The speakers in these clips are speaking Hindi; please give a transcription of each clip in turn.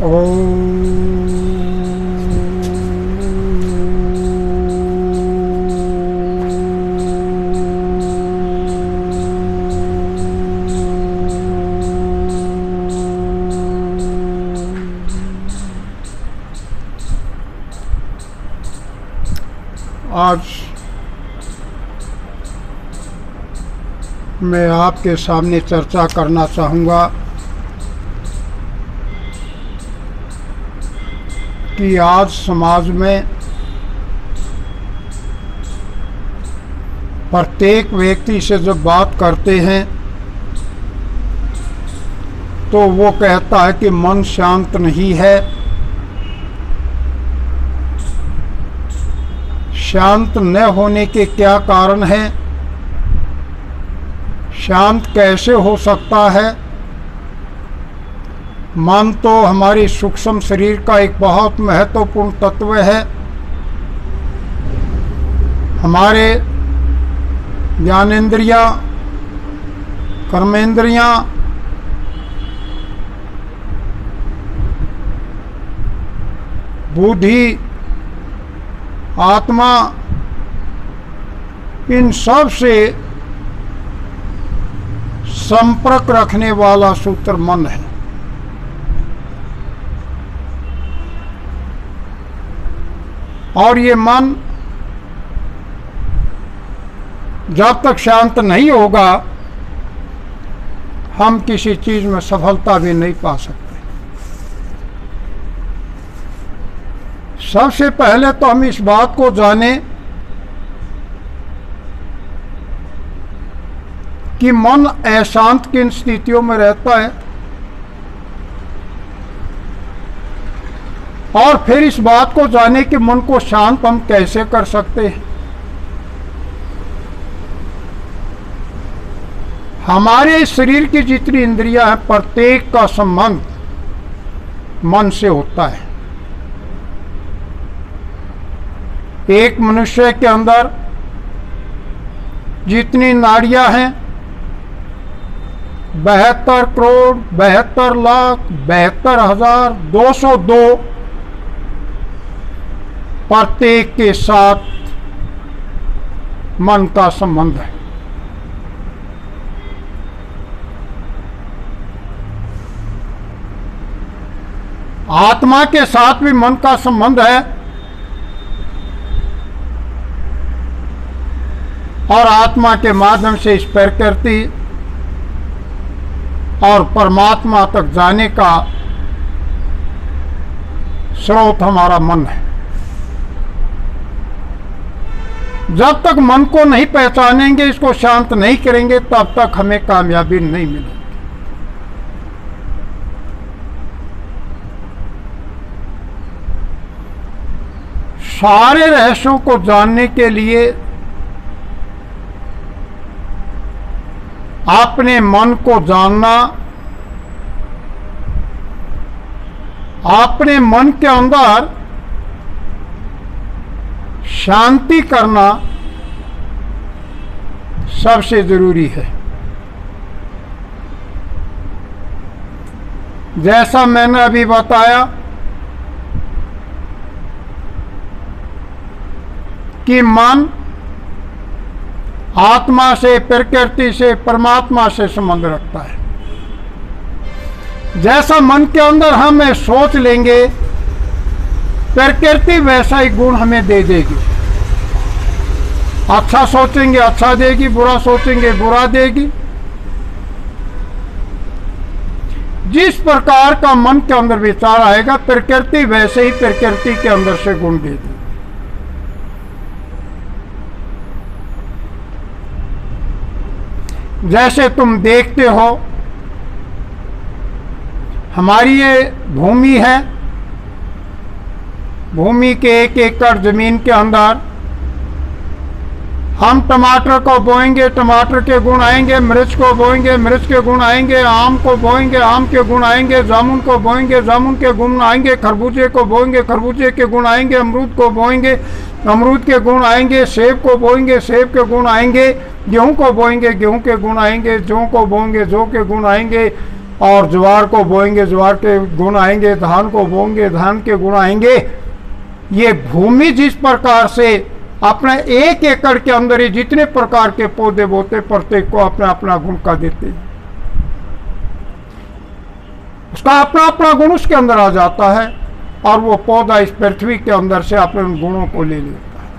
ओम। आज मैं आपके सामने चर्चा करना चाहूँगा कि आज समाज में प्रत्येक व्यक्ति से जब बात करते हैं तो वो कहता है कि मन शांत नहीं है। शांत न होने के क्या कारण हैं? शांत कैसे हो सकता है? मन तो हमारी सूक्ष्म शरीर का एक बहुत महत्वपूर्ण तत्व है। हमारे ज्ञानेंद्रियां, कर्मेंद्रियां, बुद्धि, आत्मा, इन सब से संपर्क रखने वाला सूत्र मन है। और ये मन जब तक शांत नहीं होगा हम किसी चीज में सफलता भी नहीं पा सकते। सबसे पहले तो हम इस बात को जानें कि मन अशांत किन स्थितियों में रहता है, और फिर इस बात को जाने कि मन को शांत हम कैसे कर सकते हैं। हमारे शरीर की जितनी इंद्रियां हैं प्रत्येक का संबंध मन से होता है। एक मनुष्य के अंदर जितनी नाड़ियां हैं 72 करोड़ 72 लाख 72,202 प्रत्येक के साथ मन का संबंध है। आत्मा के साथ भी मन का संबंध है, और आत्मा के माध्यम से इस प्रकृति और परमात्मा तक जाने का स्रोत हमारा मन है। जब तक मन को नहीं पहचानेंगे, इसको शांत नहीं करेंगे, तब तक हमें कामयाबी नहीं मिलेगी। सारे रहस्यों को जानने के लिए अपने मन को जानना, अपने मन के अंदर शांति करना सबसे जरूरी है। जैसा मैंने अभी बताया कि मन आत्मा से, प्रकृति से, परमात्मा से संबंध रखता है। जैसा मन के अंदर हम सोच लेंगे, प्रकृति वैसा ही गुण हमें दे देगी। अच्छा सोचेंगे अच्छा देगी, बुरा सोचेंगे बुरा देगी। जिस प्रकार का मन के अंदर विचार आएगा, प्रकृति वैसे ही प्रकृति के अंदर से गुण दे देगी। जैसे तुम देखते हो, हमारी ये भूमि है, भूमि के 1 एकड़ जमीन के अंदर हम टमाटर को बोएंगे, टमाटर के गुण आएंगे। मिर्च को बोएंगे, मिर्च के गुण आएंगे। आम को बोएंगे, आम के गुण आएंगे। जामुन को बोएंगे, जामुन के गुण आएंगे। खरबूजे को बोएंगे, खरबूजे के गुण आएंगे। अमरूद को बोएंगे, अमरूद के गुण आएंगे। सेब को बोएंगे, सेब के गुण आएंगे। गेहूं को बोएंगे, गेहूं के गुण आएंगे। जौ को बोएंगे, जौ के गुण आएंगे। और ज्वार को बोएंगे, ज्वार के गुण आएंगे, धान को बोएंगे, धान के गुण आएंगे। ये भूमि जिस प्रकार से अपने 1 एकड़ के अंदर ही जितने प्रकार के पौधे बोते, प्रत्येक को अपना अपना गुण का देते हैं, उसका अपना अपना गुण उसके अंदर आ जाता है और वो पौधा इस पृथ्वी के अंदर से अपने उन गुणों को ले लेता है।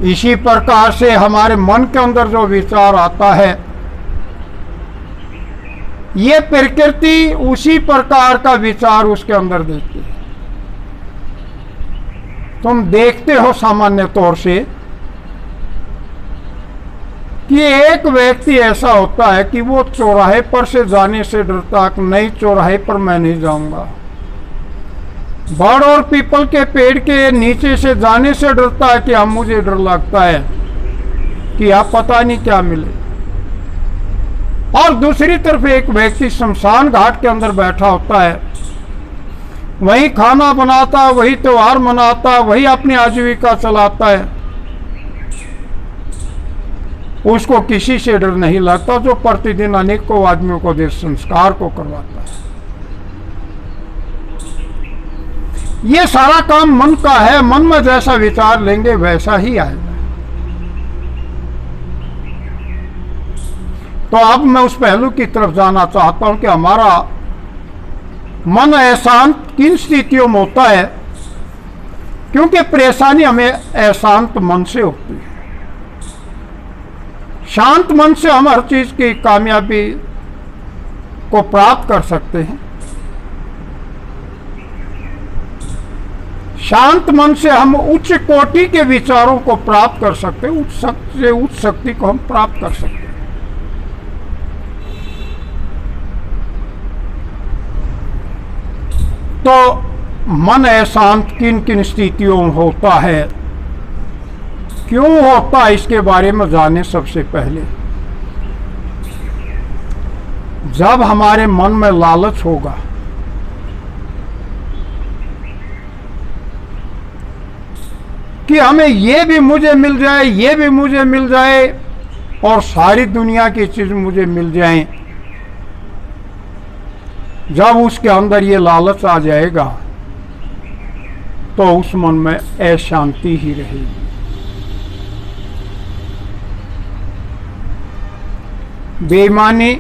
इसी प्रकार से हमारे मन के अंदर जो विचार आता है, ये प्रकृति उसी प्रकार का विचार उसके अंदर देती है। तुम देखते हो सामान्य तौर से कि एक व्यक्ति ऐसा होता है कि वो चौराहे पर से जाने से डरता, नहीं चौराहे पर मैं नहीं जाऊंगा। बड़ और पीपल के पेड़ के नीचे से जाने से डरता है कि हम, मुझे डर लगता है कि आप पता नहीं क्या मिले। और दूसरी तरफ एक व्यक्ति शमशान घाट के अंदर बैठा होता है, वही खाना बनाता, वही त्योहार मनाता, वही अपनी आजीविका चलाता है, उसको किसी से डर नहीं लगता, जो प्रतिदिन अनेकों आदमियों को देश संस्कार को करवाता है। ये सारा काम मन का है, मन में जैसा विचार लेंगे वैसा ही आएगा। तो अब मैं उस पहलू की तरफ जाना चाहता हूं कि हमारा मन अशांत किन स्थितियों में होता है, क्योंकि परेशानी हमें अशांत मन से होती है। शांत मन से हम हर चीज की कामयाबी को प्राप्त कर सकते हैं। शांत मन से हम उच्च कोटि के विचारों को प्राप्त कर सकते हैं, उच्च शक्ति को हम प्राप्त कर सकते हैं। तो मन अशांत किन किन स्थितियों में होता है, क्यों होता है, इसके बारे में जाने सबसे पहले। जब हमारे मन में लालच होगा, कि हमें ये भी मुझे मिल जाए, ये भी मुझे मिल जाए और सारी दुनिया की चीज मुझे मिल जाए, जब उसके अंदर ये लालच आ जाएगा तो उस मन में अशांति ही रहेगी। बेईमानी,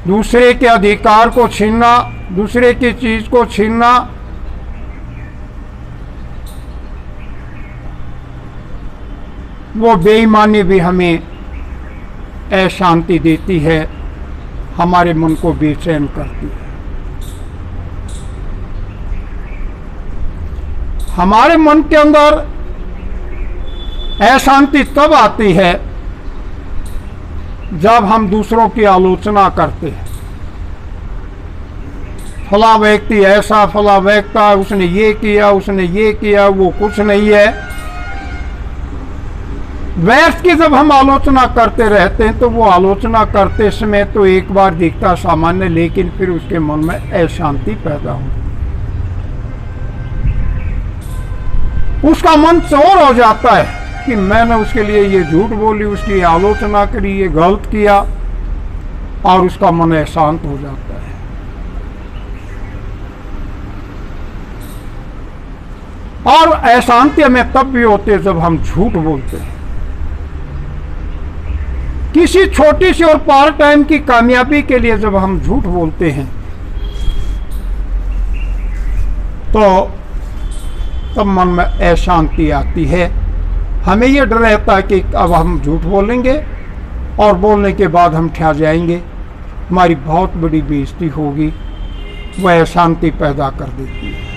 दूसरे के अधिकार को छीनना, दूसरे की चीज को छीनना, वो बेईमानी भी हमें अशांति देती है, हमारे मन को बेचैन करती है। हमारे मन के अंदर अशांति तब आती है जब हम दूसरों की आलोचना करते हैं। फला व्यक्ति ऐसा, फला व्यक्ति, उसने ये किया, उसने ये किया, वो कुछ नहीं है। व्यर्थ की जब हम आलोचना करते रहते हैं तो वो आलोचना करते समय तो एक बार दिखता सामान्य, लेकिन फिर उसके मन में अशांति पैदा हो, उसका मन चोर हो जाता है कि मैंने उसके लिए ये झूठ बोली, उसकी आलोचना करी, ये गलत किया, और उसका मन अशांत हो जाता है। और अशांति हमें तब भी होती है जब हम झूठ बोलते हैं। किसी छोटी सी और पार्ट टाइम की कामयाबी के लिए जब हम झूठ बोलते हैं तो तब मन में अशांति आती है। हमें यह डर रहता है कि अब हम झूठ बोलेंगे और बोलने के बाद हम ठा जाएंगे, हमारी बहुत बड़ी बेइज्जती होगी। वह अशांति पैदा कर देती है।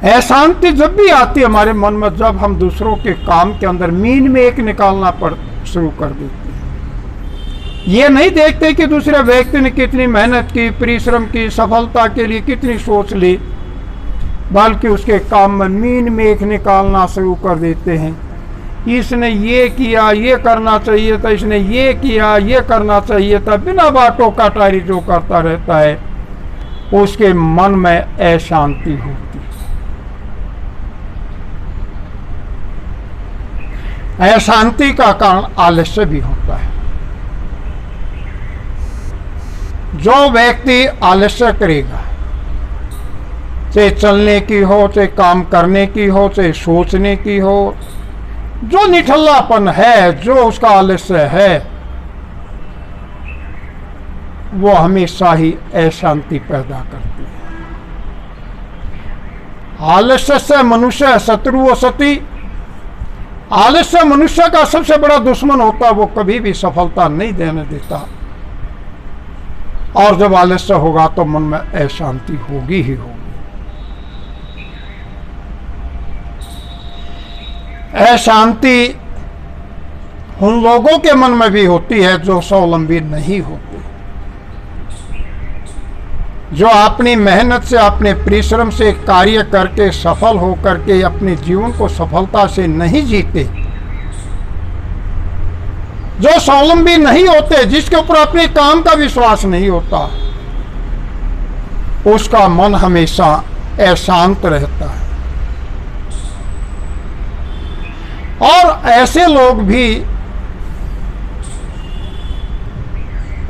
अशांति जब भी आती है हमारे मन में, जब हम दूसरों के काम के अंदर मीन में एक निकालना शुरू कर देते हैं। ये नहीं देखते कि दूसरे व्यक्ति ने कितनी मेहनत की, परिश्रम की, सफलता के लिए कितनी सोच ली, बल्कि उसके काम में मीन में एक निकालना शुरू कर देते हैं। इसने ये किया, ये करना चाहिए था, इसने ये किया, ये करना चाहिए था, बिना बातों का टारी जो करता रहता है, उसके मन में अशांति होती है। अशांति का कारण आलस्य भी होता है। जो व्यक्ति आलस्य करेगा, चाहे चलने की हो, चाहे काम करने की हो, चाहे सोचने की हो, जो निठल्लापन है, जो उसका आलस्य है, वो हमेशा ही अशांति पैदा करती है। आलस्य से मनुष्य शत्रु सती। आलस्य मनुष्य का सबसे बड़ा दुश्मन होता है, वो कभी भी सफलता नहीं देने देता। और जब आलस्य होगा तो मन में अशांति होगी ही होगी। अशांति उन लोगों के मन में भी होती है जो स्वावलंबी नहीं होते, जो अपनी मेहनत से, अपने परिश्रम से कार्य करके सफल होकर के अपने जीवन को सफलता से नहीं जीते, जो स्वावलंबी नहीं होते, जिसके ऊपर अपने काम का विश्वास नहीं होता, उसका मन हमेशा अशांत रहता है। और ऐसे लोग भी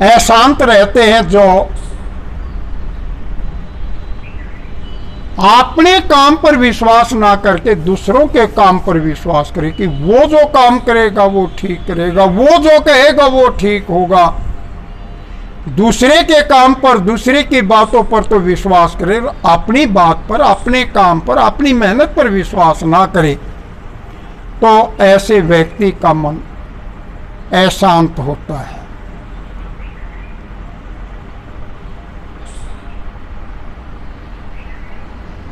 अशांत रहते हैं जो अपने काम पर विश्वास ना करके दूसरों के काम पर विश्वास करे कि वो जो काम करेगा वो ठीक करेगा, वो जो कहेगा वो ठीक होगा। दूसरे के काम पर, दूसरे की बातों पर तो विश्वास करे, अपनी बात पर, अपने काम पर, अपनी मेहनत पर विश्वास ना करे, तो ऐसे व्यक्ति का मन अशांत होता है।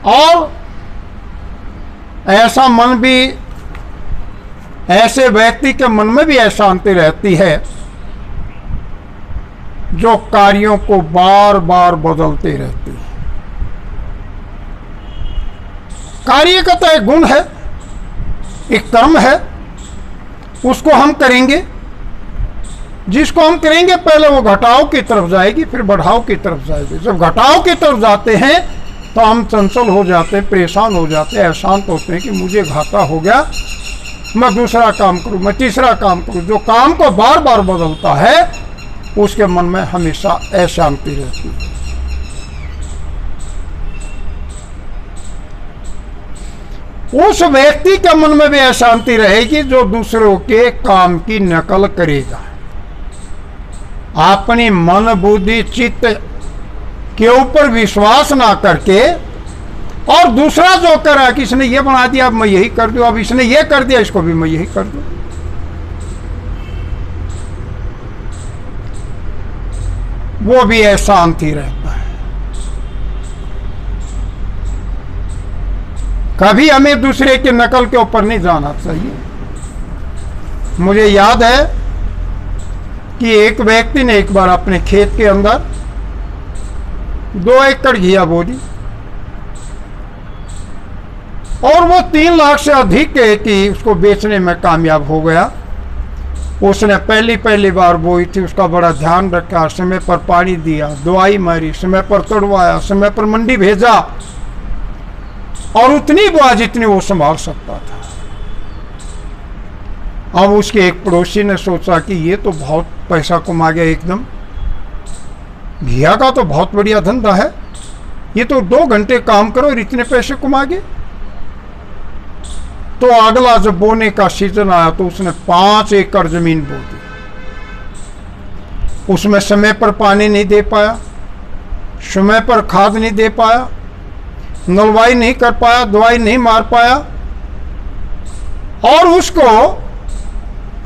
और ऐसा मन भी, ऐसे व्यक्ति के मन में भी अशांति रहती है जो कार्यों को बार बार बदलते रहते हैं। कार्य का तो एक गुण है, एक कर्म है, उसको हम करेंगे। जिसको हम करेंगे पहले वो घटाव की तरफ जाएगी, फिर बढ़ाव की तरफ जाएगी। जब घटाव की तरफ जाते हैं तो हम चंचल हो जाते हैं, परेशान हो जाते हैं, अशांत होते हैं कि मुझे घाटा हो गया, मैं दूसरा काम करूं, मैं तीसरा काम करूं। जो काम को बार बार बदलता है उसके मन में हमेशा अशांति रहती है। उस व्यक्ति के मन में भी अशांति रहेगी जो दूसरों के काम की नकल करेगा, अपनी मन बुद्धि चित्त के ऊपर विश्वास ना करके, और दूसरा जो करा कि इसने ये बना दिया अब मैं यही कर दूं, अब इसने ये कर दिया इसको भी मैं यही कर दूं। वो भी अशांति रहता है। कभी हमें दूसरे की नकल के ऊपर नहीं जाना चाहिए। मुझे याद है कि एक व्यक्ति ने एक बार अपने खेत के अंदर 2 एकड़ घिया बोली और वो 3 लाख से अधिक है कि उसको बेचने में कामयाब हो गया। उसने पहली बार बोई थी, उसका बड़ा ध्यान रखा, समय पर पानी दिया, दवाई मारी, समय पर तोड़वाया, समय पर मंडी भेजा, और उतनी बुआ जितनी वो संभाल सकता था। अब उसके एक पड़ोसी ने सोचा कि ये तो बहुत पैसा कमा गया, एकदम घिया का तो बहुत बढ़िया धंधा है, ये तो 2 घंटे काम करो और इतने पैसे कमा गए। तो अगला जब बोने का सीजन आया तो उसने 5 एकड़ जमीन बो दी। उसमें समय पर पानी नहीं दे पाया, समय पर खाद नहीं दे पाया, नलवाई नहीं कर पाया, दवाई नहीं मार पाया, और उसको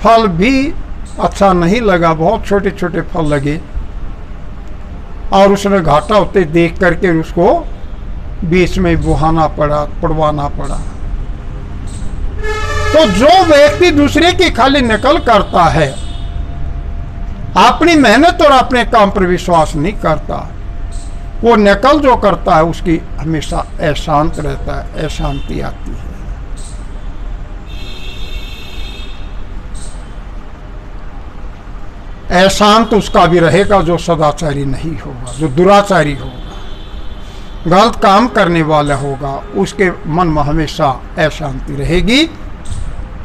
फल भी अच्छा नहीं लगा, बहुत छोटे छोटे फल लगे, और उसने घाटा होते देख करके उसको बीच में बुहाना पड़ा, पड़वाना पड़ा। तो जो व्यक्ति दूसरे की खाली नकल करता है, अपनी मेहनत और अपने काम पर विश्वास नहीं करता, वो नकल जो करता है उसकी हमेशा अशांत रहता है, अशांति आती है। अशांत उसका भी रहेगा जो सदाचारी नहीं होगा, जो दुराचारी होगा, गलत काम करने वाला होगा, उसके मन में हमेशा अशांति रहेगी।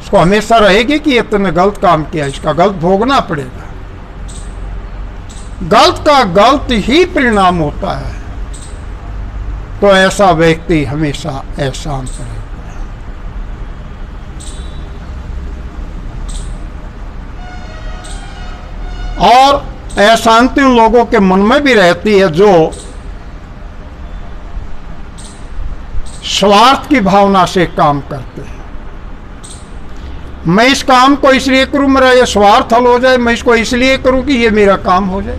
उसको हमेशा रहेगी कि इतने गलत काम किया, इसका गलत भोगना पड़ेगा। गलत का गलत ही परिणाम होता है। तो ऐसा व्यक्ति हमेशा अशांत रहता है। और अशांति उन लोगों के मन में भी रहती है जो स्वार्थ की भावना से काम करते हैं। मैं इस काम को इसलिए करूं मेरा ये स्वार्थ हल हो जाए, मैं इसको इसलिए करूं कि ये मेरा काम हो जाए।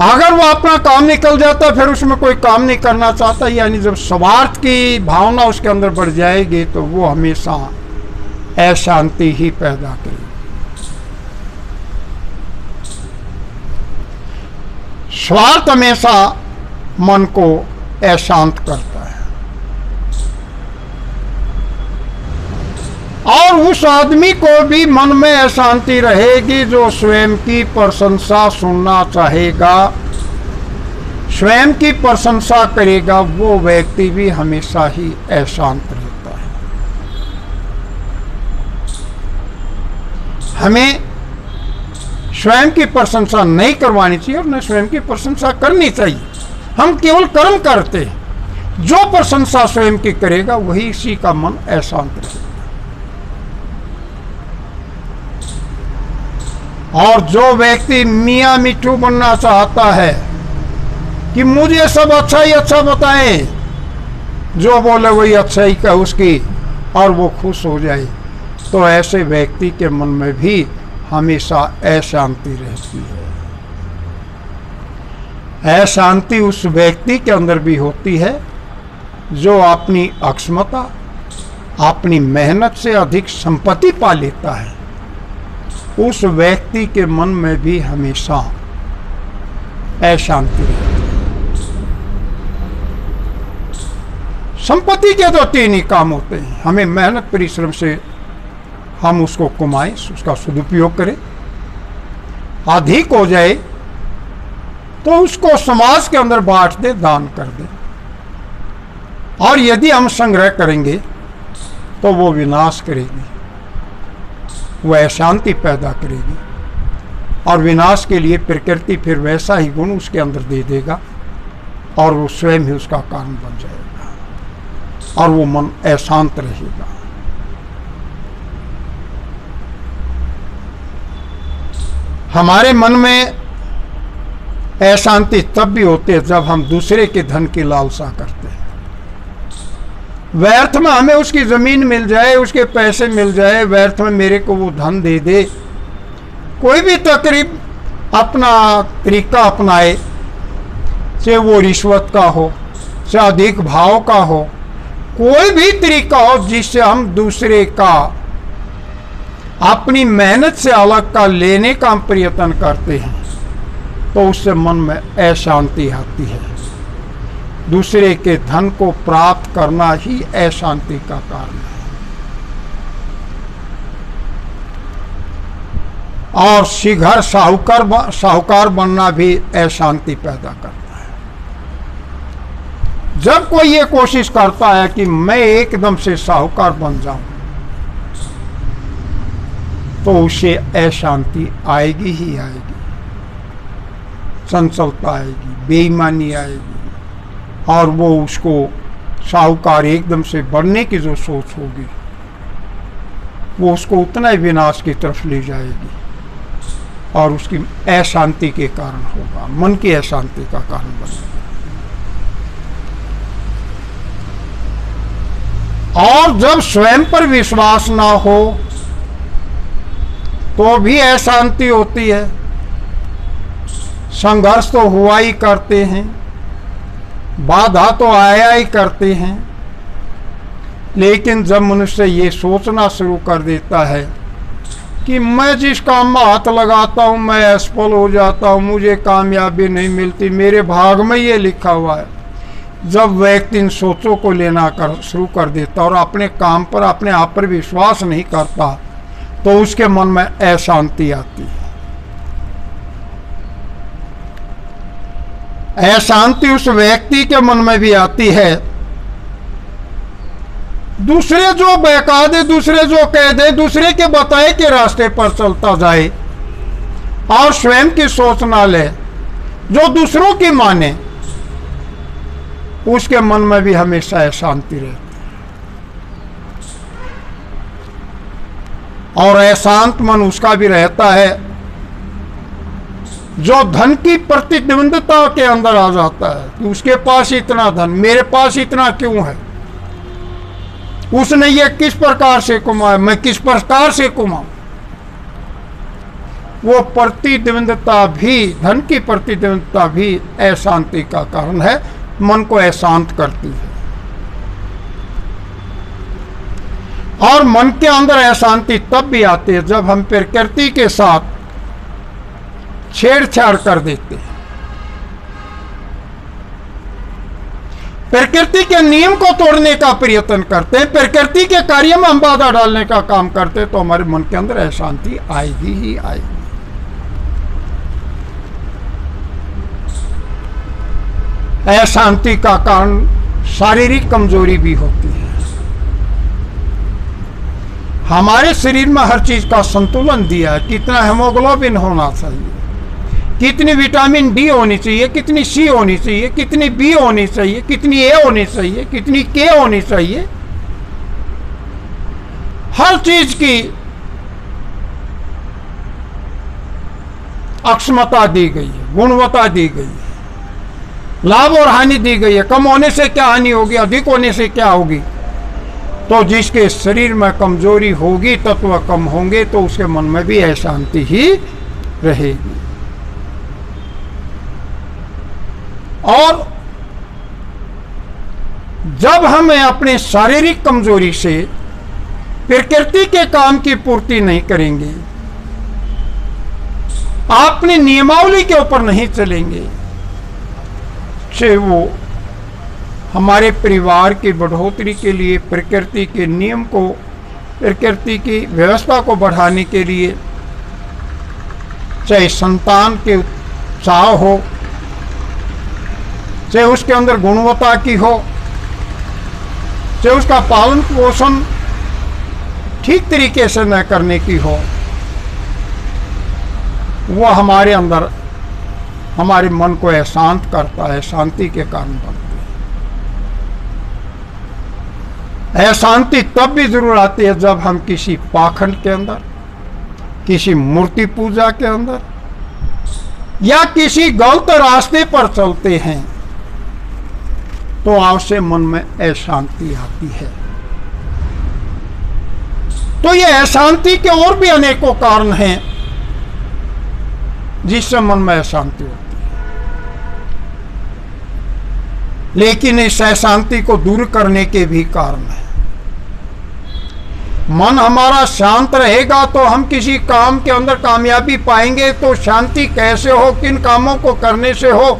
अगर वो अपना काम निकल जाता फिर उसमें कोई काम नहीं करना चाहता, यानी जब स्वार्थ की भावना उसके अंदर बढ़ जाएगी तो वो हमेशा अशांति ही पैदा करेगी। स्वार्थ हमेशा मन को अशांत करता है। और उस आदमी को भी मन में अशांति रहेगी जो स्वयं की प्रशंसा सुनना चाहेगा, स्वयं की प्रशंसा करेगा, वो व्यक्ति भी हमेशा ही अशांत रहता है। हमें स्वयं की प्रशंसा नहीं करवानी चाहिए और न स्वयं की प्रशंसा करनी चाहिए। हम केवल कर्म करते हैं। जो प्रशंसा स्वयं की करेगा वही इसी का मन अशांत रहेगा। और जो व्यक्ति मियाँ मिट्ठू बनना चाहता है कि मुझे सब अच्छा ही अच्छा बताएं, जो बोले वही अच्छा ही का उसकी, और वो खुश हो जाए, तो ऐसे व्यक्ति के मन में भी हमेशा अशांति रहती है। अशांति उस व्यक्ति के अंदर भी होती है जो अपनी अक्षमता, अपनी मेहनत से अधिक संपत्ति पा लेता है। उस व्यक्ति के मन में भी हमेशा अशांति रहती है। संपत्ति के तो तीन ही काम होते हैं। हमें मेहनत परिश्रम से हम उसको कमाएं, उसका सदुपयोग करें, अधिक हो जाए तो उसको समाज के अंदर बांट दे, दान कर दे। और यदि हम संग्रह करेंगे तो वो विनाश करेगी, वह अशांति पैदा करेगी। और विनाश के लिए प्रकृति फिर वैसा ही गुण उसके अंदर दे देगा और वो स्वयं ही उसका कारण बन जाएगा और वो मन अशांत रहेगा। हमारे मन में अशांति तब भी होती है जब हम दूसरे के धन की लालसा करते हैं। व्यर्थ में हमें उसकी जमीन मिल जाए, उसके पैसे मिल जाए, व्यर्थ में मेरे को वो धन दे दे, कोई भी तकरीब अपना तरीका अपनाए, चाहे वो रिश्वत का हो, चाहे अधिक भाव का हो, कोई भी तरीका हो जिससे हम दूसरे का अपनी मेहनत से अलग का लेने का हम प्रयत्न करते हैं, तो उससे मन में अशांति आती है। दूसरे के धन को प्राप्त करना ही अशांति का कारण है। और शीघ्र साहूकार बनना भी अशांति पैदा करता है। जब कोई ये कोशिश करता है कि मैं एकदम से साहूकार बन जाऊं, तो उसे अशांति आएगी ही आएगी, चंचलता आएगी, बेईमानी आएगी, और वो उसको साहूकार एकदम से बढ़ने की जो सोच होगी वो उसको उतना ही विनाश की तरफ ले जाएगी और उसकी अशांति के कारण होगा, मन की अशांति का कारण बनेगा। और जब स्वयं पर विश्वास ना हो तो भी अशांति होती है। संघर्ष तो हुआ ही करते हैं, बाधा तो आया ही करते हैं, लेकिन जब मनुष्य ये सोचना शुरू कर देता है कि मैं जिस काम में हाथ लगाता हूँ मैं असफल हो जाता हूँ, मुझे कामयाबी नहीं मिलती, मेरे भाग में ये लिखा हुआ है, जब व्यक्ति इन सोचों को लेना शुरू कर देता और अपने काम पर, अपने आप पर विश्वास नहीं करता, तो उसके मन में अशांति आती है। अशांति उस व्यक्ति के मन में भी आती है दूसरे जो बहका दे, दूसरे जो कह दे, दूसरे के बताए के रास्ते पर चलता जाए और स्वयं की सोच ना ले, जो दूसरों की माने, उसके मन में भी हमेशा अशांति रहती है। और अशांत मन उसका भी रहता है जो धन की प्रतिद्वंदता के अंदर आ जाता है कि उसके पास इतना धन, मेरे पास इतना क्यों है, उसने ये किस प्रकार से कमाया, मैं किस प्रकार से कमाऊं। वो प्रतिद्वंदता भी, धन की प्रतिद्वंदता भी अशांति का कारण है, मन को अशांत करती है। और मन के अंदर अशांति तब भी आती है जब हम प्रकृति के साथ छेड़छाड़ कर देते हैं, प्रकृति के नियम को तोड़ने का प्रयत्न करते हैं, प्रकृति के कार्य में हम बाधा डालने का काम करते हैं, तो हमारे मन के अंदर अशांति आएगी ही आएगी। अशांति का कारण शारीरिक कमजोरी भी होती है। हमारे शरीर में हर चीज का संतुलन दिया है, कितना हेमोग्लोबिन होना चाहिए, कितनी विटामिन डी होनी चाहिए, कितनी सी होनी चाहिए, कितनी बी होनी चाहिए, कितनी ए होनी चाहिए, कितनी के होनी चाहिए, हर चीज की अक्षमता दी गई है, गुणवत्ता दी गई है, लाभ और हानि दी गई है। कम होने से क्या हानि होगी, अधिक होने से क्या होगी। तो जिसके शरीर में कमजोरी होगी, तत्व कम होंगे, तो उसके मन में भी अशांति ही रहेगी। और जब हम अपने शारीरिक कमजोरी से प्रकृति के काम की पूर्ति नहीं करेंगे, अपनी नियमावली के ऊपर नहीं चलेंगे, से वो हमारे परिवार की बढ़ोतरी के लिए, प्रकृति के नियम को, प्रकृति की व्यवस्था को बढ़ाने के लिए, चाहे संतान के उत्साह हो, चाहे उसके अंदर गुणवत्ता की हो, चाहे उसका पालन पोषण ठीक तरीके से न करने की हो, वह हमारे अंदर, हमारे मन को अशांत करता है, शांति के कारण बनती है। अशांति तब भी जरूर आती है जब हम किसी पाखंड के अंदर, किसी मूर्ति पूजा के अंदर या किसी गलत रास्ते पर चलते हैं, तो आपसे मन में अशांति आती है। तो ये अशांति के और भी अनेकों कारण हैं जिससे मन में अशांति होती है। लेकिन इस अशांति को दूर करने के भी कारण है। मन हमारा शांत रहेगा तो हम किसी काम के अंदर कामयाबी पाएंगे। तो शांति कैसे हो, किन कामों को करने से हो,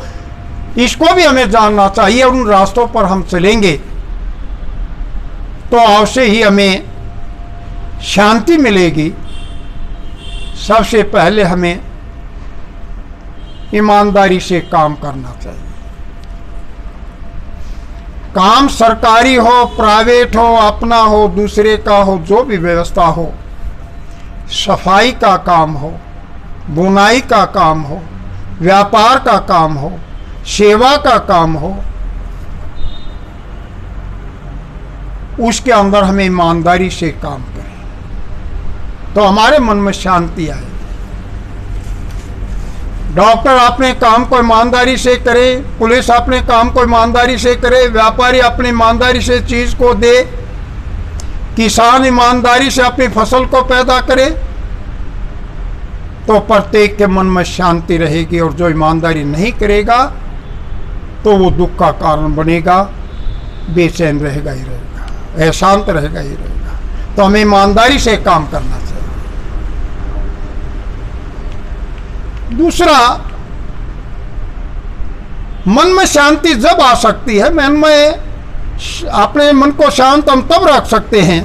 इसको भी हमें जानना चाहिए। उन रास्तों पर हम चलेंगे तो अवश्य ही हमें शांति मिलेगी। सबसे पहले हमें ईमानदारी से काम करना चाहिए। काम सरकारी हो, प्राइवेट हो, अपना हो, दूसरे का हो, जो भी व्यवस्था हो, सफाई का काम हो, बुनाई का काम हो, व्यापार का काम हो, सेवा का काम हो, उसके अंदर हमें ईमानदारी से काम करें तो हमारे मन में शांति आए। डॉक्टर अपने काम को ईमानदारी से करे, पुलिस अपने काम को ईमानदारी से करे, व्यापारी अपनी ईमानदारी से चीज को दे, किसान ईमानदारी से अपनी फसल को पैदा करे, तो प्रत्येक के मन में शांति रहेगी। और जो ईमानदारी नहीं करेगा तो वो दुख का कारण बनेगा, बेचैन रहेगा ही रहेगा, अशांत रहेगा ही रहेगा। तो हमें ईमानदारी से काम करना चाहिए। दूसरा, मन में शांति जब आ सकती है, मन में, अपने मन को शांत हम तब रख सकते हैं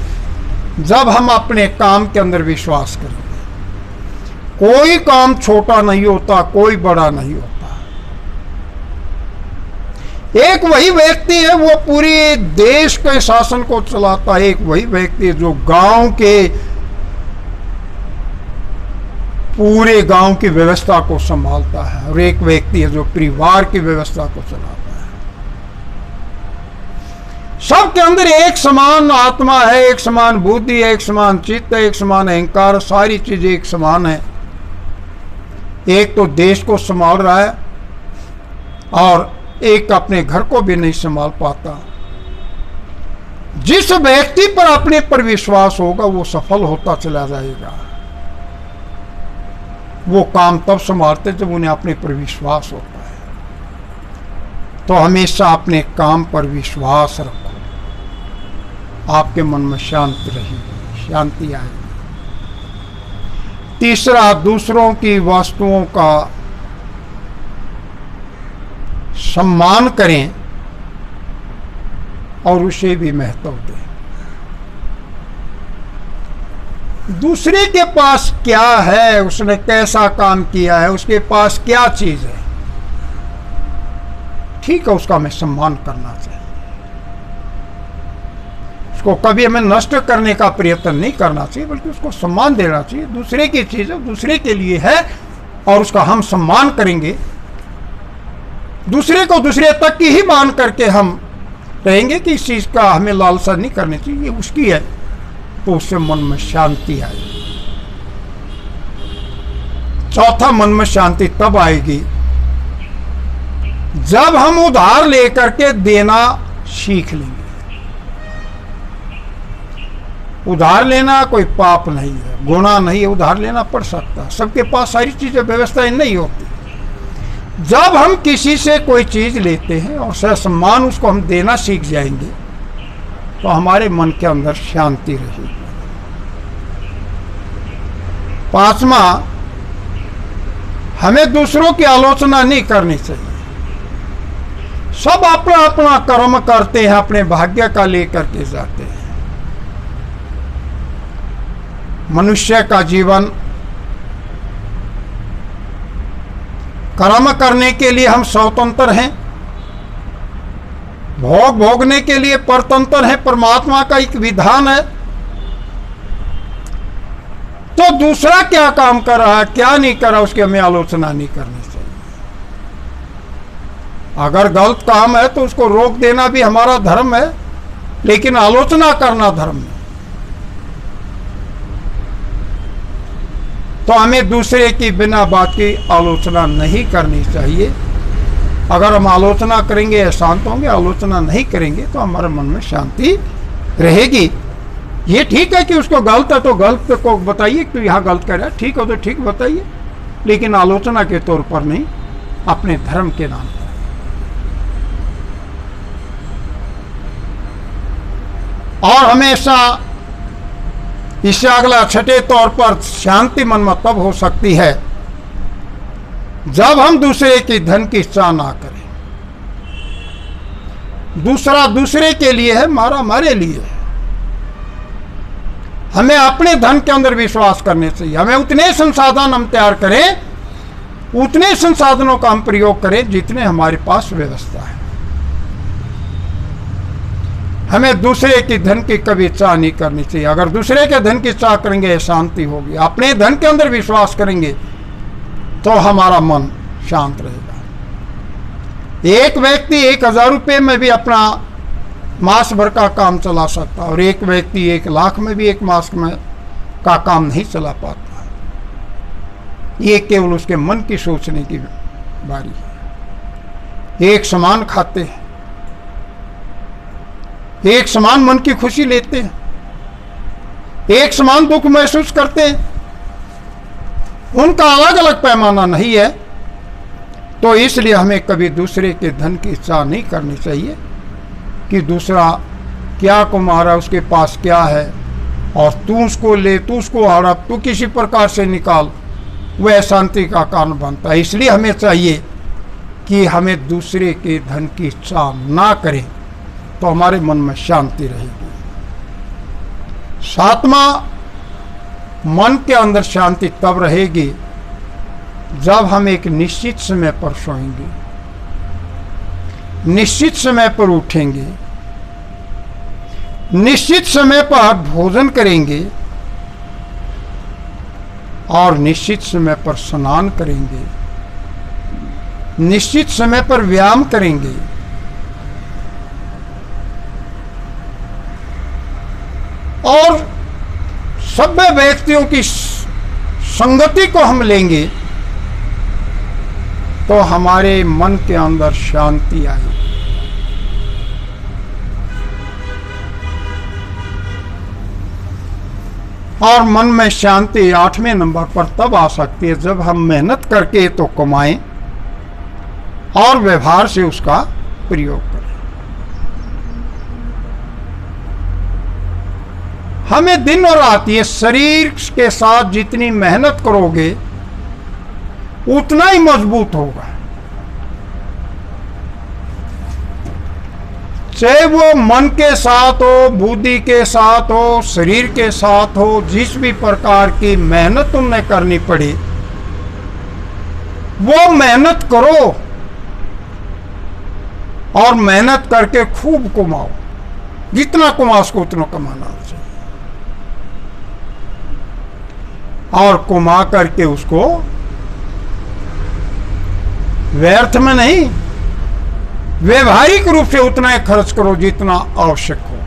जब हम अपने काम के अंदर विश्वास करेंगे। कोई काम छोटा नहीं होता, कोई बड़ा नहीं होता। एक वही व्यक्ति है वो पूरी देश के शासन को चलाता है, एक वही व्यक्ति है जो गांव के पूरे गांव की व्यवस्था को संभालता है, और एक व्यक्ति है जो परिवार की व्यवस्था को चलाता है। सबके अंदर एक समान आत्मा है, एक समान बुद्धि है, एक समान चित्त है, एक समान अहंकार, सारी चीजें एक समान है। एक तो देश को संभाल रहा है और एक अपने घर को भी नहीं संभाल पाता। जिस व्यक्ति पर अपने पर विश्वास होगा वो सफल होता चला जाएगा। वो काम तब संभालते जब उन्हें अपने पर विश्वास होता है। तो हमेशा अपने काम पर विश्वास रखो, आपके मन में शांति रहेगी, शांति आएगी। तीसरा, दूसरों की वस्तुओं का सम्मान करें और उसे भी महत्व दें। दूसरे के पास क्या है, उसने कैसा काम किया है, उसके पास क्या चीज है, ठीक है, उसका हमें सम्मान करना चाहिए। उसको कभी हमें नष्ट करने का प्रयत्न नहीं करना चाहिए, बल्कि उसको सम्मान देना चाहिए। दूसरे की चीज है, दूसरे के लिए है, और उसका हम सम्मान करेंगे। दूसरे को दूसरे तक की ही मान करके हम कहेंगे कि इस चीज का हमें लालसा नहीं करनी चाहिए, ये उसकी है, तो उससे मन में शांति आएगी। चौथा, मन में शांति तब आएगी जब हम उधार लेकर के देना सीख लेंगे। उधार लेना कोई पाप नहीं है, गुनाह नहीं है, उधार लेना पड़ सकता है। सबके पास सारी चीजें व्यवस्थाएं नहीं होती। जब हम किसी से कोई चीज लेते हैं और ससम्मान उसको हम देना सीख जाएंगे तो हमारे मन के अंदर शांति रहेगी। पांचवा, हमें दूसरों की आलोचना नहीं करनी चाहिए। सब अपना अपना कर्म करते हैं, अपने भाग्य का लेकर के जाते हैं। मनुष्य का जीवन कर्म करने के लिए हम स्वतंत्र हैं, भोग भोगने के लिए परतंत्र है। परमात्मा का एक विधान है। तो दूसरा क्या काम कर रहा है, क्या नहीं कर रहा, उसकी हमें आलोचना नहीं करनी चाहिए। अगर गलत काम है तो उसको रोक देना भी हमारा धर्म है, लेकिन आलोचना करना धर्म है। तो हमें दूसरे की बिना बात की आलोचना नहीं करनी चाहिए। अगर हम आलोचना करेंगे शांत होंगे, आलोचना नहीं करेंगे तो हमारे मन में शांति रहेगी। ये ठीक है कि उसको गलत है तो गलत को बताइए कि यहाँ गलत कर रहा है, ठीक हो तो ठीक बताइए, लेकिन आलोचना के तौर पर नहीं, अपने धर्म के नाम पर। और हमेशा इससे अगला छठे तौर पर शांति मन में तब हो सकती है जब हम दूसरे की धन की इच्छा ना करें। दूसरा दूसरे के लिए है, हमारे लिए है। हमें अपने धन के अंदर विश्वास करने चाहिए। हमें उतने संसाधन हम तैयार करें, उतने संसाधनों का हम प्रयोग करें जितने हमारे पास व्यवस्था है। हमें दूसरे की धन की कभी इच्छा नहीं करनी चाहिए। अगर दूसरे के धन की इच्छा करेंगे शांति होगी। अपने धन के अंदर विश्वास करेंगे तो हमारा मन शांत रहेगा। एक व्यक्ति 1000 रुपये में भी अपना मास भर का काम चला सकता, और एक व्यक्ति 1 लाख में भी एक मास में का काम नहीं चला पाता। ये केवल उसके मन की सोचने की बारी है। एक समान खाते हैं, एक समान मन की खुशी लेते हैं, एक समान दुख महसूस करते हैं, उनका अलग अलग पैमाना नहीं है। तो इसलिए हमें कभी दूसरे के धन की इच्छा नहीं करनी चाहिए कि दूसरा क्या कमा रहा है, उसके पास क्या है, और तू उसको ले, तू उसको हड़प, तू किसी प्रकार से निकाल, वह अशांति का कारण बनता है। इसलिए हमें चाहिए कि हमें दूसरे के धन की इच्छा ना करें, तो हमारे मन में शांति रहेगी। 7वां, मन के अंदर शांति तब रहेगी जब हम एक निश्चित समय पर सोएंगे। निश्चित समय पर उठेंगे, निश्चित समय पर भोजन करेंगे और निश्चित समय पर स्नान करेंगे, निश्चित समय पर व्यायाम करेंगे, और सभ्य व्यक्तियों की संगति को हम लेंगे तो हमारे मन के अंदर शांति आएगी। और मन में शांति 8वें नंबर पर तब आ सकती है जब हम मेहनत करके तो कमाएं और व्यवहार से उसका प्रयोग करें। हमें दिन और रात ये शरीर के साथ जितनी मेहनत करोगे उतना ही मजबूत होगा। चाहे वो मन के साथ हो, बुद्धि के साथ हो, शरीर के साथ हो, जिस भी प्रकार की मेहनत तुमने करनी पड़े वो मेहनत करो और मेहनत करके खूब कमाओ। जितना कमा सको उतना कमाना चाहिए और कमा करके उसको व्यर्थ में नहीं, व्यवहारिक रूप से उतना ही खर्च करो जितना आवश्यक हो।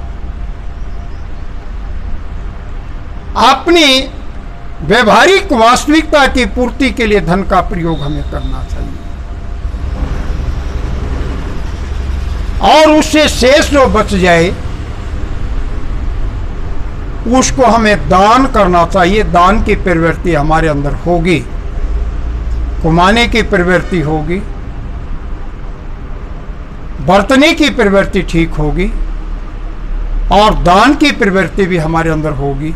अपनी व्यवहारिक वास्तविकता की पूर्ति के लिए धन का प्रयोग हमें करना चाहिए और उससे शेष जो बच जाए उसको हमें दान करना चाहिए। दान की प्रवृत्ति हमारे अंदर होगी, कमाने की प्रवृत्ति होगी, बरतने की प्रवृत्ति ठीक होगी और दान की प्रवृत्ति भी हमारे अंदर होगी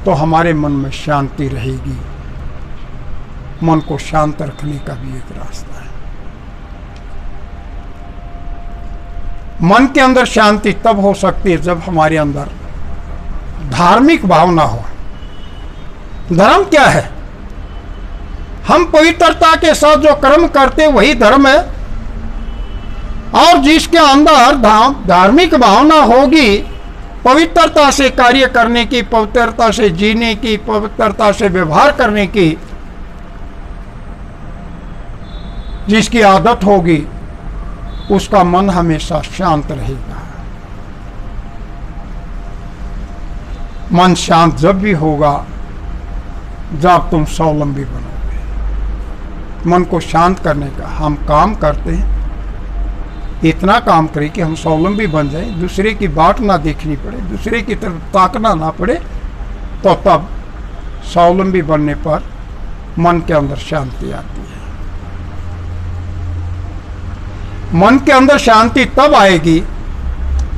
तो हमारे मन में शांति रहेगी। मन को शांत रखने का भी एक रास्ता है। मन के अंदर शांति तब हो सकती है जब हमारे अंदर धार्मिक भावना हो। धर्म क्या है? हम पवित्रता के साथ जो कर्म करते वही धर्म है और जिसके अंदर धार्मिक भावना होगी, पवित्रता से कार्य करने की, पवित्रता से जीने की, पवित्रता से व्यवहार करने की जिसकी आदत होगी उसका मन हमेशा शांत रहेगा। मन शांत जब भी होगा जब तुम स्वावलंबी बनोगे। मन को शांत करने का हम काम करते हैं, इतना काम करें कि हम स्वावलंबी बन जाए, दूसरे की बाट ना देखनी पड़े, दूसरे की तरफ ताकना ना पड़े, तो तब स्वावलंबी बनने पर मन के अंदर शांति आती है। मन के अंदर शांति तब आएगी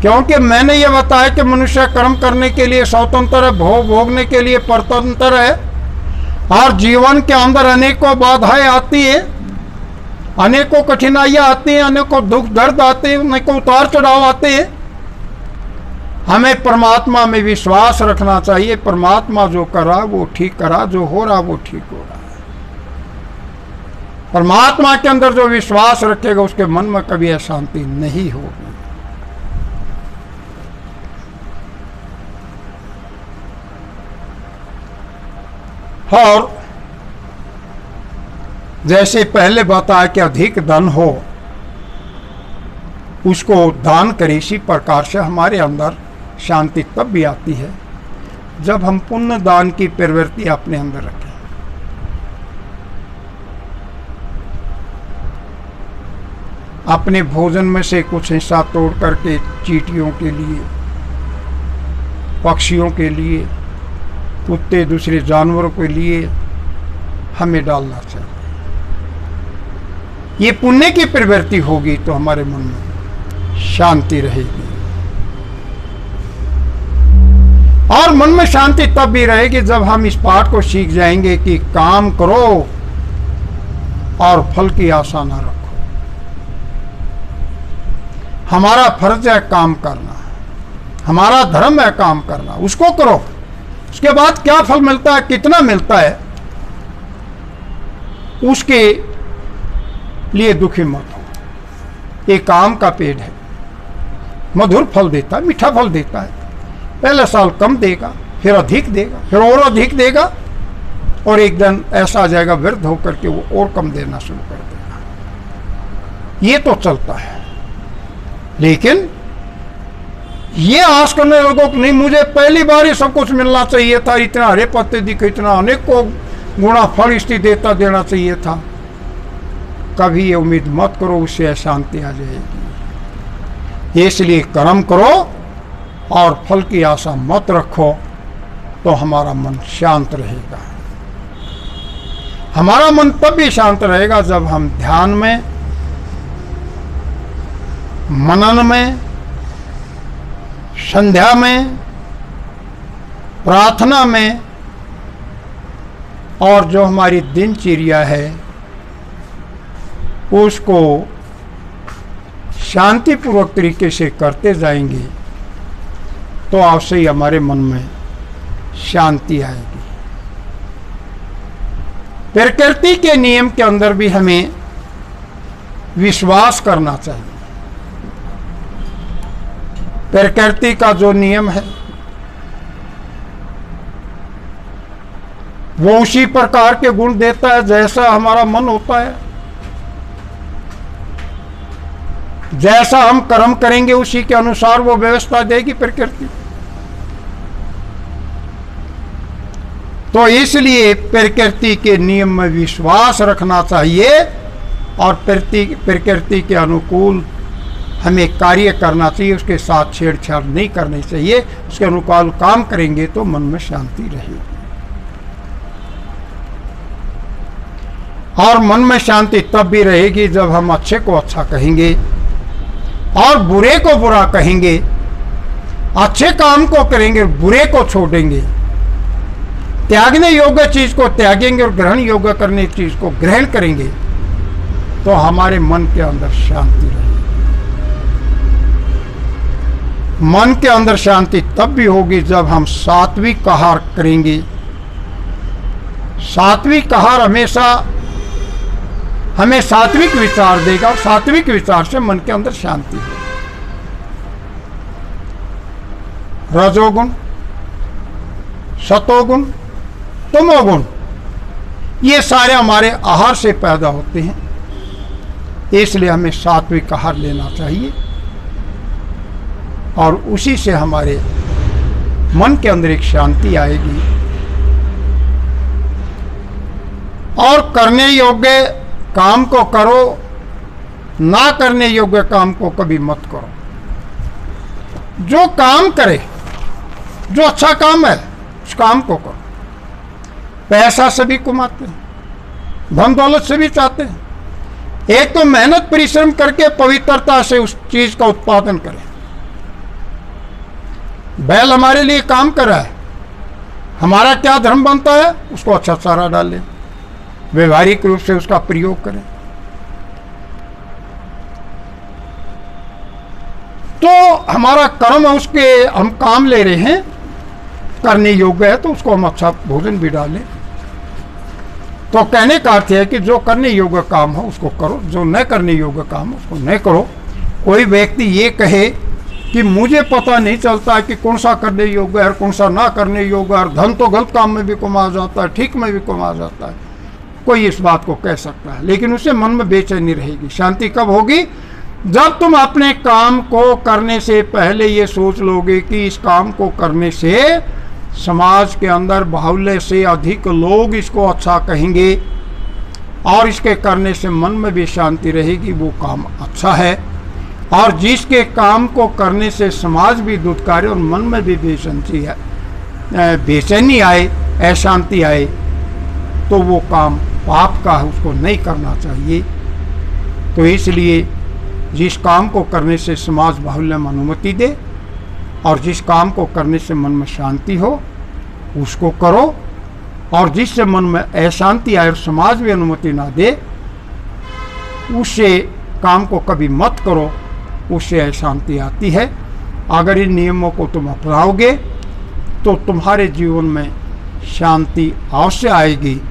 क्योंकि मैंने ये बताया कि मनुष्य कर्म करने के लिए स्वतंत्र है, भोग भोगने के लिए परतंत्र है और जीवन के अंदर अनेकों बाधाएं आती है, अनेकों कठिनाइयां आती हैं, अनेकों दुख दर्द आते हैं, अनेकों उतार चढ़ाव आते हैं। हमें परमात्मा में विश्वास रखना चाहिए। परमात्मा जो करा वो ठीक करा, जो हो रहा वो ठीक हो रहा है। परमात्मा के अंदर जो विश्वास रखेगा उसके मन में कभी अशांति नहीं होगी। और जैसे पहले बताया कि अधिक धन हो उसको दान करें, इसी प्रकार से हमारे अंदर शांति तब भी आती है जब हम पुण्य दान की प्रवृत्ति अपने अंदर रखें। अपने भोजन में से कुछ हिस्सा तोड़ करके चींटियों के लिए, पक्षियों के लिए, कुत्ते दूसरे जानवरों के लिए हमें डालना चाहिए। ये पुण्य की प्रवृत्ति होगी तो हमारे मन में शांति रहेगी। और मन में शांति तब भी रहेगी जब हम इस पाठ को सीख जाएंगे कि काम करो और फल की आशा ना रखो। हमारा फर्ज है काम करना, हमारा धर्म है काम करना, उसको करो। उसके बाद क्या फल मिलता है, कितना मिलता है, उसके लिए दुखी मत हो। एक आम का पेड़ है, मधुर फल देता है, मीठा फल देता है। पहले साल कम देगा, फिर अधिक देगा, फिर और अधिक देगा, और एक दिन ऐसा आ जाएगा वृद्ध होकर के वो और कम देना शुरू कर देगा। ये तो चलता है। लेकिन ये आस करने लोगों को नहीं, मुझे पहली बार ही सब कुछ मिलना चाहिए था, इतना हरे पत्ते दिखे, इतना अनेक को गुणा फल स्थिति देना चाहिए था, कभी ये उम्मीद मत करो, उससे अशांति आ जाएगी। इसलिए कर्म करो और फल की आशा मत रखो, तो हमारा मन शांत रहेगा। हमारा मन तब भी शांत रहेगा जब हम ध्यान में, मनन में, संध्या में, प्रार्थना में, और जो हमारी दिनचर्या है उसको शांतिपूर्वक तरीके से करते जाएंगे, तो अवश्य ही हमारे मन में शांति आएगी। प्रकृति के नियम के अंदर भी हमें विश्वास करना चाहिए। प्रकृति का जो नियम है वो उसी प्रकार के गुण देता है जैसा हमारा मन होता है। जैसा हम कर्म करेंगे उसी के अनुसार वो व्यवस्था देगी प्रकृति। तो इसलिए प्रकृति के नियम में विश्वास रखना चाहिए और प्रकृति के अनुकूल हमें कार्य करना चाहिए। उसके साथ छेड़छाड़ नहीं करनी चाहिए। उसके अनुकूल काम करेंगे तो मन में शांति रहेगी। और मन में शांति तब भी रहेगी जब हम अच्छे को अच्छा कहेंगे और बुरे को बुरा कहेंगे, अच्छे काम को करेंगे, बुरे को छोड़ेंगे, त्यागने योग्य चीज को त्यागेंगे और ग्रहण योग्य करने की चीज को ग्रहण करेंगे, तो हमारे मन के अंदर शांति रहेगी। मन के अंदर शांति तब भी होगी जब हम सात्विक आहार करेंगे। सात्विक आहार हमेशा हमें सात्विक विचार देगा और सात्विक विचार से मन के अंदर शांति है। रजोगुण, सतोगुण, तमोगुण ये सारे हमारे आहार से पैदा होते हैं। इसलिए हमें सात्विक आहार लेना चाहिए और उसी से हमारे मन के अंदर एक शांति आएगी। और करने योग्य काम को करो, ना करने योग्य काम को कभी मत करो। जो काम करे, जो अच्छा काम है उस काम को करो। पैसा सभी कमाते हैं, धन दौलत सभी चाहते हैं। एक तो मेहनत परिश्रम करके पवित्रता से उस चीज का उत्पादन करें। बैल हमारे लिए काम कर रहा है, हमारा क्या धर्म बनता है? उसको अच्छा चारा डालें, व्यवहारिक रूप से उसका प्रयोग करें। तो हमारा कर्म है, उसके हम काम ले रहे हैं, करने योग्य है तो उसको हम अच्छा भोजन भी डालें। तो कहने का अर्थ है कि जो करने योग्य काम हो उसको करो, जो न करने योग्य काम हो उसको न करो। कोई व्यक्ति ये कहे कि मुझे पता नहीं चलता है कि कौन सा करने योग्य है और कौन सा ना करने योग्य है, और धन तो गलत काम में भी कमा जाता है, ठीक में भी कमा जाता है, कोई इस बात को कह सकता है। लेकिन उससे मन में बेचैनी रहेगी। शांति कब होगी? जब तुम अपने काम को करने से पहले ये सोच लोगे कि इस काम को करने से समाज के अंदर बाहुल्य से अधिक लोग इसको अच्छा कहेंगे और इसके करने से मन में भी शांति रहेगी, वो काम अच्छा है। और जिसके काम को करने से समाज भी दुत्कारी और मन में भी बेचैनी आए, अशांति आए, तो वो काम पाप का है, उसको नहीं करना चाहिए। तो इसलिए जिस काम को करने से समाज बाहुल्य में अनुमति दे और जिस काम को करने से मन में शांति हो उसको करो, और जिससे मन में अशांति आए और समाज भी अनुमति ना दे उससे काम को कभी मत करो, उससे अशांति आती है। अगर इन नियमों को तुम अपनाओगे तो तुम्हारे जीवन में शांति अवश्य आएगी,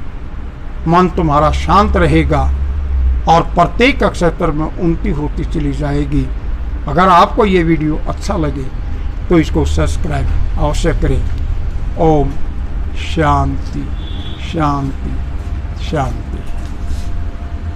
मन तुम्हारा शांत रहेगा और प्रत्येक नक्षत्र में उन्नति होती चली जाएगी। अगर आपको ये वीडियो अच्छा लगे तो इसको सब्सक्राइब अवश्य करें। ओम शांति शांति शांति।